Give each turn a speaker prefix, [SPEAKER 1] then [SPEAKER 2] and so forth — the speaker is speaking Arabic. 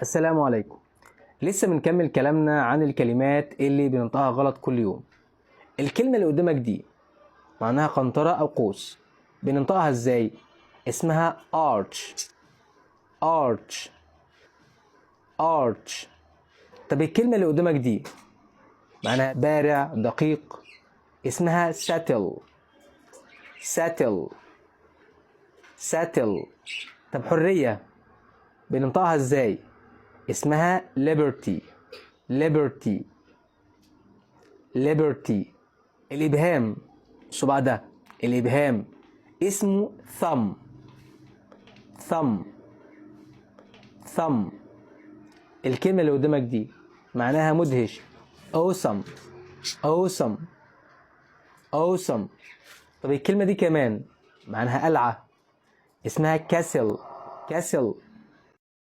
[SPEAKER 1] السلام عليكم. لسه بنكمل كلامنا عن الكلمات اللي بننطقها غلط كل يوم. الكلمة اللي قدامك دي معناها قنطرة أو قوس، بننطقها ازاي؟ اسمها arch. arch arch. طب الكلمة اللي قدامك دي معناها بارع دقيق، اسمها settle. settle settle. طب حرية بننطقها ازاي؟ اسمها liberty. liberty liberty. الإبهام، الصباع ده، الإبهام اسمه thumb. thumb thumb. الكلمة اللي قدامك دي معناها مدهش، awesome. awesome awesome. طب الكلمة دي كمان معناها قلعة، اسمها castle. castle